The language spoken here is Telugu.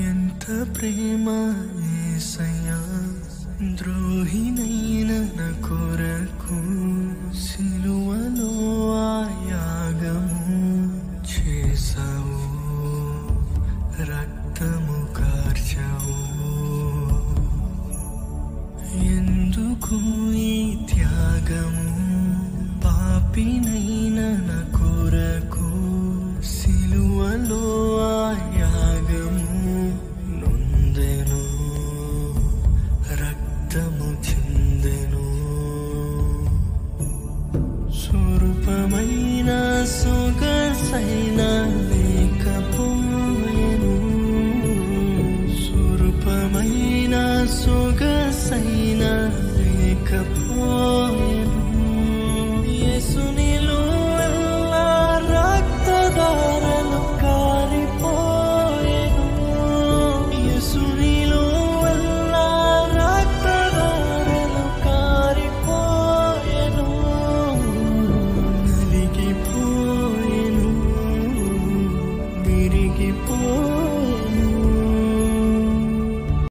ఎంత ప్రేమ యేసయ్యా, ద్రోహినైన నా కొరకు సిలువలో ఆ యాగము చేసావు, రక్తము కార్చావు. ఎందుకు ఈ త్యాగము, పాపినైన నా కొరకు సిలువలో ఆ యాగము నొందెను, రక్తము చిందెను. స్వరూపమైన సొగసైన లేకపోయెను, స్వరూపమైన సొగసైన లేకపోయెను. యేసునిలో ఎల్లా రక్తధారలు కారిపోయెను, యేసునిలో ఎల్లా రక్తధారలు కారిపోయెను. నలిగిపోయెను, విరిగిపోయెను.